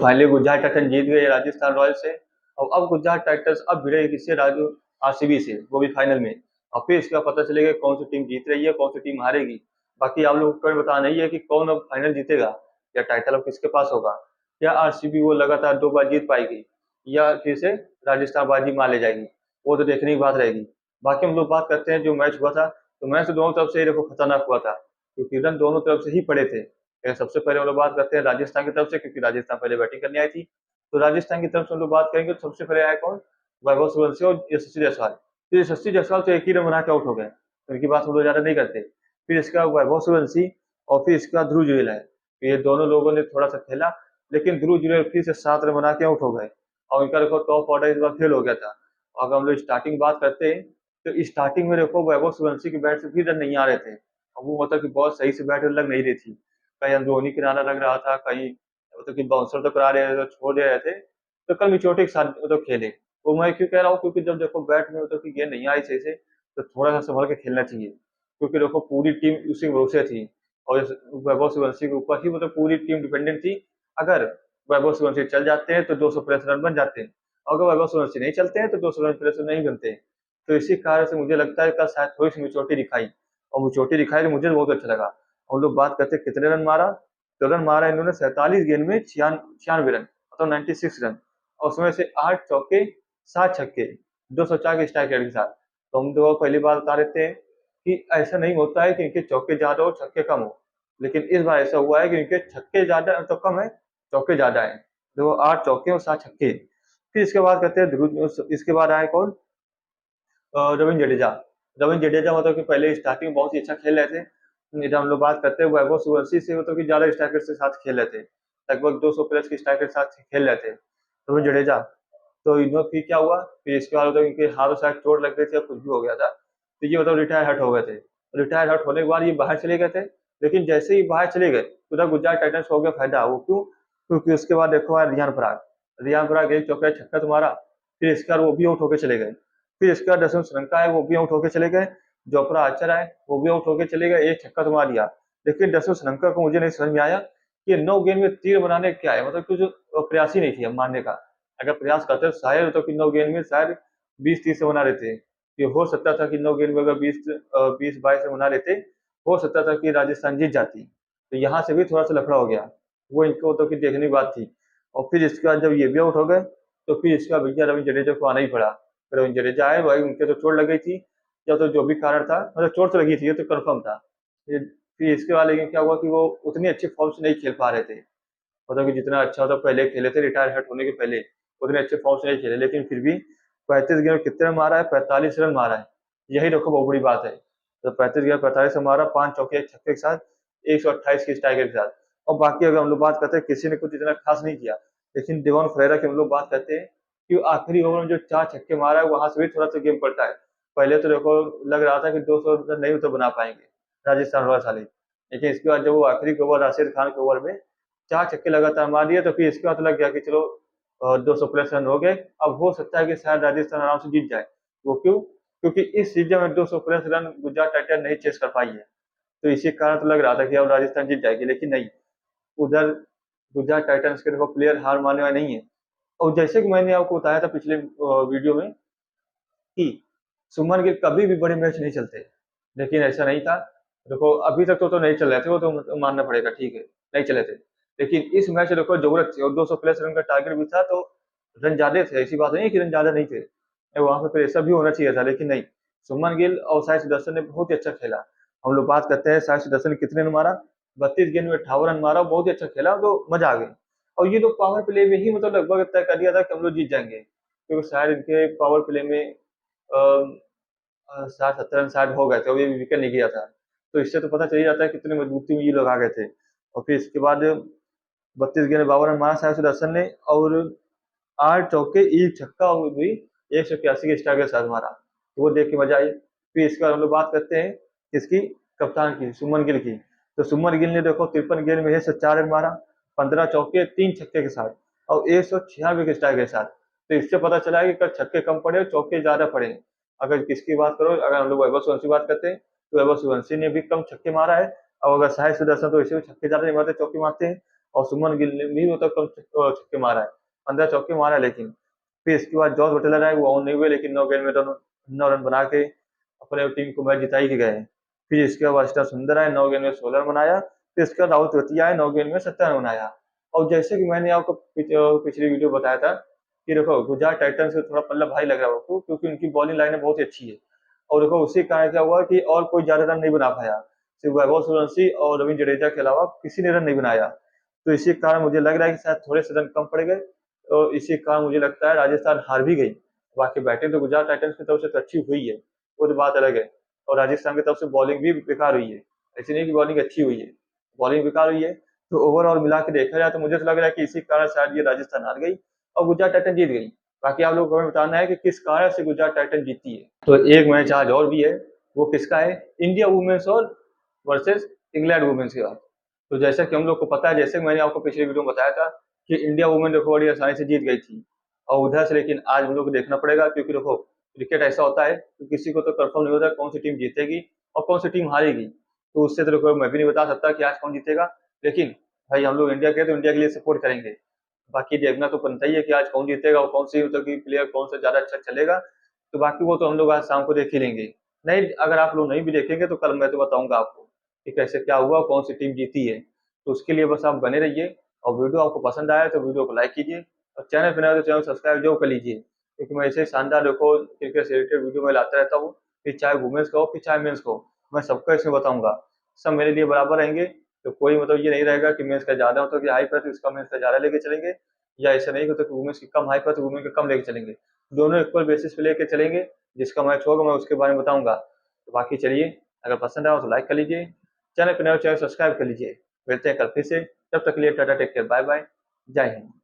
Finally Gujarat Titan जीत गए Rajasthan Royals से। और अब गुजरात टाइटंस अब भिड़े किससे, राजू आरसीबी से, वो भी फाइनल में। और फिर इसका पता चलेगा कौन सी टीम जीत रही है, कौन सी टीम हारेगी। बाकी आप लोग को बताना ही है कि कौन अब फाइनल जीतेगा, या टाइटल अब किसके पास होगा, या आरसीबी वो लगातार 2 बार जीत पाएगी, या फिर से राजस्थान बाजी मार ले जाएगी, वो तो देखने की बात रहेगी। बाकी हम लोग बात करते हैं जो मैच हुआ था, तो मैच तो दोनों तरफ से देखो खतरनाक हुआ था, क्योंकि रन दोनों तरफ से ही पड़े थे। सबसे पहले हम लोग बात करते हैं राजस्थान की तरफ से, क्योंकि राजस्थान पहले बैटिंग करने आई थी। तो राजस्थान की तरफ से हम लोग बात करेंगे तो सबसे पहले आया कौन, वैभव सूर्यवंशी और यशस्वी जायसवाल। फिर यशस्वी जायसवाल तो एक ही रन बना के आउट हो गए, तो इनकी बात हम लोग ज्यादा नहीं करते। फिर इसका वैभव सूर्यवंशी और फिर इसका ध्रुव जुरेल है। तो ये दोनों लोगों ने थोड़ा सा खेला, लेकिन ध्रुव जुरेल फिर से 7 रन बना के आउट हो गए, और इनका देखो टॉप ऑर्डर इस बार फेल हो गया था। अगर हम लोग स्टार्टिंग बात करते हैं, तो स्टार्टिंग में देखो वैभव सूर्यवंशी की बैट से भी रन नहीं आ रहे थे। अब वो मतलब कि बहुत सही से बैट लग नहीं रही थी, कहीं अंदरूनी किनारा लग रहा था, कहीं मतलब कि बाउंसर तो करा रहे थे, तो छोड़ दे रहे थे। तो कल मिचोटे के साथ मतलब खेले। वो मैं क्यों कह रहा हूँ, क्योंकि जब देखो बैट में मतलब कि गेंद नहीं आई सही से, तो थोड़ा सा संभल के खेलना चाहिए, क्योंकि देखो पूरी टीम उसी के भरोसे थी। और वैभव सूर्यवंशी के ऊपर ही मतलब पूरी टीम डिपेंडेंट थी। अगर वैभव सूर्यवंशी चल जाते हैं तो 200 प्लस रन बन जाते हैं, अगर वैभव सूर्यवंशी नहीं चलते हैं तो 200 रन प्लस नहीं बनते। तो इसी कारण से मुझे लगता है कल शायद थोड़ी सी मिचोटी दिखाई, और मिचोटी दिखाई तो मुझे बहुत अच्छा लगा। हम लोग बात करते हैं कितने रन मारा, तो रन मारा इन्होंने 47 गेंद में 96 रन, मतलब 96 रन। और उसमें से 8 चौके 7 छक्के, 204 के स्ट्राइक रेट के साथ। तो हम तो पहली बार बता रहे थे कि ऐसा नहीं होता है कि इनके चौके ज्यादा हो छक्के कम हो, लेकिन इस बार ऐसा हुआ है कि इनके छक्के ज्यादा तो कम है, चौके ज्यादा है। तो 8 चौके और 7 छक्के। फिर इसके बाद कहते हैं ध्रुव, इसके बाद आए कौन, रविंद्र जडेजा। रविंद्र जडेजा मतलब कि पहले स्टार्टिंग में बहुत ही अच्छा खेल रहे थे। जब हम लोग बात करते हैं वैभव सूर्यवंशी से, मतलब कि ज्यादा स्ट्राइकर के साथ खेल रहे थे, लगभग 200 प्लस के स्ट्राइकर के साथ खेल रहे थे रविंद्र जडेजा। तो इन्होंने फिर क्या हुआ, फिर इसके बाद मतलब इनके हाथ शायद चोट लग गई थी या कुछ भी हो गया था, तो ये मतलब रिटायर हट हो गए थे। रिटायर हट होने के बाद ये बाहर चले गए थे, लेकिन जैसे ही बाहर चले गए उधर गुजरात टाइटंस हो गया फायदा। वो क्यों, क्योंकि उसके बाद देखो यार रियान पराग एक चौका छक्का तुम्हारा, फिर इसके बाद वो भी आउट होकर चले गए। फिर इसके बाद दशम श्रीलंका है, वो भी आउट होकर चले गए। जोपरा आर्चर आए, वो भी आउट होकर चले गए, एक छक्का तुम्हारा दिया। लेकिन दशम श्रीलंका को मुझे नहीं समझ में आया कि 9 गेंद में 3 बनाने क्या है, मतलब कुछ प्रयास ही नहीं किया मारने का। अगर प्रयास करते तो शायद तो कि 9 गेंद में शायद 20-30 से बना देते। कि हो सकता था कि 9 गेंद में अगर 20-22 से बना देते, हो सकता था कि राजस्थान जीत जाती। तो यहाँ से भी थोड़ा सा लफड़ा हो गया, वो इनको तो कि देखने की बात थी। और फिर इसके बाद जब ये भी आउट हो गए, तो फिर इसका भैया रविंद्र जडेजा को आना ही पड़ा। रविंद्र जडेजा आए भाई, उनके तो चोट लग गई थी, या तो जो भी कारण था, मतलब चोट तो लगी थी, ये तो कंफर्म था। फिर इसके बाद लेकिन क्या हुआ कि वो उतनी अच्छी फॉर्म से नहीं खेल पा रहे थे, मतलब कि जितना अच्छा होता पहले खेले थे रिटायर हट होने के पहले, उतने अच्छे फॉर्म से नहीं खेले। लेकिन फिर भी 35 गेंद में कितने रन मारा है, 45 रन मारा है। यही देखो बहुत बड़ी बात है। तो 35 गेंद 45 रन मारा, 5 चौके एक छक्के के साथ, 128 की स्ट्राइक के साथ। और बाकी अगर हम लोग बात करते हैं, किसी ने कुछ इतना खास नहीं किया। लेकिन देवन फरेरा की हम लोग बात करते हैं कि आखिरी ओवर में जो 4 छक्के मारा है, वहां से भी थोड़ा सा गेम पलटा है। पहले तो देखो लग रहा था कि 200 रन नहीं तो बना पाएंगे राजस्थान रॉयल्स वाले, लेकिन इसके बाद जब वो आखिरी के ओवर राशिद खान के ओवर में 4 छक्के लगातार मार दिए, तो फिर इसके बाद लग गया कि चलो 200 प्लस रन हो गए, अब हो सकता है कि शायद राजस्थान आराम से जीत जाए। वो क्यों, क्योंकि इस सीजन में 200 प्लस रन गुजरात टाइटन नहीं चेस कर पाई है। तो इसी कारण तो लग रहा था कि अब राजस्थान जीत जाएगी, लेकिन नहीं, उधर गुजरात टाइटंस के देखो प्लेयर हार मानने वाले नहीं है। और जैसे कि मैंने आपको बताया था पिछले वीडियो में कि सुमन गिल कभी भी बड़े मैच नहीं चलते, लेकिन ऐसा नहीं था। देखो अभी तक तो नहीं चल रहे थे, वो तो मानना पड़ेगा, ठीक है नहीं चले थे। लेकिन इस मैच देखो जरूरत थी, और 200 प्लस रन का टारगेट भी था, तो रन ज्यादा थे, ऐसी बात नहीं है कि रन ज्यादा नहीं थे। वहां पे प्रेशर भी होना चाहिए था, लेकिन नहीं। सुमन गिल और साई सुदर्शन ने बहुत ही अच्छा खेला। हम लोग बात करते हैं साई सुदर्शन ने कितने रन मारा, 32 गेंद में 58 रन मारा, बहुत ही अच्छा खेला, तो मजा आ गई। और ये लोग पावर प्ले में ही मतलब लगभग तय कर दिया था कि हम लोग जीत जाएंगे, क्योंकि शायद इनके पावर प्ले में 60-70 रन शायद हो गए थे, और ये विकेट नहीं गया था। तो इससे तो पता चल ही जाता है कितने मजबूती में ये लोग आ गए थे। और फिर इसके बाद 32 गेंद 52 रन मारा साई सुदर्शन ने, और 8 चौके एक छक्का और भी 181 के स्ट्राइक के साथ मारा, तो वो देख के मजा आई। फिर इसके बाद हम लोग बात करते हैं किसकी, कप्तान की, सुमन गिल की। तो सुमन गिल ने देखो 53 गेंद में 104 रन मारा, 15 चौके 3 छक्के के साथ, और 196 के स्ट्राइक के साथ। तो इससे पता चला है कि कल छक्के कम पड़े और चौके ज्यादा पड़े। अगर किसकी बात करो, अगर हम लोग वैभव सूर्यवंशी बात करते हैं, तो वैभव सूर्यवंशी ने भी कम छक्के मारा है। और अगर साई सुदर्शन तो इसे भी छक्के ज्यादा नहीं मारते, चौके मारते हैं। और सुमन गिल ने भी मतलब कम छक्के मारा है, 15 चौके मारा है। लेकिन फिर इसके बाद जॉस बटलर आए, वो आउट नहीं हुए, लेकिन 9 गेंद में 9 रन बना के अपने टीम को मैच जिता ही के गए। फिर इसके बाद वाशिंगटन सुंदर आए, 9 गेंद में 16 रन बनाया। फिर इसके बाद राहुल तेवतिया आए, 9 गेंद में 17 रन बनाया। और जैसे कि मैंने आपको पिछली वीडियो बताया था कि देखो गुजरात टाइटंस से थोड़ा पल्ला भारी लग रहा है आपको, क्योंकि उनकी बॉलिंग लाइन बहुत ही अच्छी है। और देखो उसी कारण क्या हुआ कि और कोई ज्यादा रन नहीं बना पाया, सिर्फ वैभव सूर्यवंशी और रविंद्र जडेजा के अलावा किसी ने रन नहीं बनाया। तो इसी कारण मुझे लग रहा है कि शायद थोड़े से रन कम पड़ गए, तो इसी कारण मुझे लगता है राजस्थान हार भी गई। बाकी बैटिंग तो गुजरात टाइटंस की तरफ से तो अच्छी हुई है, वो तो बात अलग है। और राजस्थान की तरफ से बॉलिंग भी बेकार हुई है, ऐसी नहीं कि बॉलिंग अच्छी हुई है, बॉलिंग बेकार हुई है। तो ओवरऑल मिला के देखा जाए तो मुझे तो लग रहा है कि इसी कारण शायद ये राजस्थान हार गई और गुजरात टाइटन जीत गई। बाकी आप लोगों को हमें बताना है कि किस कारण से गुजरात टाइटन जीती है। तो एक मैच आज और भी है, वो किसका है, इंडिया वुमेन्स और वर्सेस इंग्लैंड वुमेन्स के बाद। तो जैसा कि हम लोग को पता है, जैसे मैंने आपको पिछले वीडियो में बताया था कि इंडिया वुमेन देखो बड़ी आसानी से जीत गई थी, और उधर से लेकिन आज हम लोग को देखना पड़ेगा, क्योंकि देखो क्रिकेट ऐसा होता है कि किसी को तो कंफर्म नहीं होता कौन सी टीम जीतेगी और कौन सी टीम हारेगी। तो उससे तो देखो मैं भी नहीं बता सकता कि आज कौन जीतेगा, लेकिन भाई हम लोग इंडिया के तो इंडिया के लिए सपोर्ट करेंगे। बाकी देखना तो बनता ही है कि आज कौन जीतेगा और कौन सी मतलब कि प्लेयर कौन सा ज्यादा अच्छा चलेगा। तो बाकी वो तो हम लोग आज शाम को देख ही लेंगे। नहीं, अगर आप लोग नहीं भी देखेंगे तो कल मैं तो बताऊंगा आपको कि कैसे क्या हुआ, कौन सी टीम जीती है। तो उसके लिए बस आप बने रहिए, और वीडियो आपको पसंद आया तो वीडियो को लाइक कीजिए, और चैनल पर नए हो तो चैनल सब्सक्राइब जरूर कर लीजिए, क्योंकि मैं ऐसे शानदार देखो क्रिकेट से रिलेटेड वीडियो में लाता रहता हूँ। फिर चाहे वुमेन्स का हो फिर चाहे मेन्स का हो, मैं सबका इसमें बताऊंगा। सब मेरे लिए बराबर रहेंगे। तो कोई मतलब ये नहीं रहेगा कि मेंस का ज्यादा मतलब कि हाई पर तो इसका मेंस का ज्यादा लेके चलेंगे, या ऐसा नहीं होता कि वुमेन्स की कम हाई पर तो वुमेन का कम लेके चलेंगे। दोनों इक्वल बेसिस पे लेके चलेंगे, जिसका मैच होगा मैं उसके बारे में बताऊंगा। तो बाकी चलिए, अगर पसंद आया हो तो लाइक कर लीजिए, चैनल पर नए हो चैनल सब्सक्राइब कर लीजिए। मिलते हैं कल फिर से, तब तक के लिए tata, take care, bye bye, जय हिंद।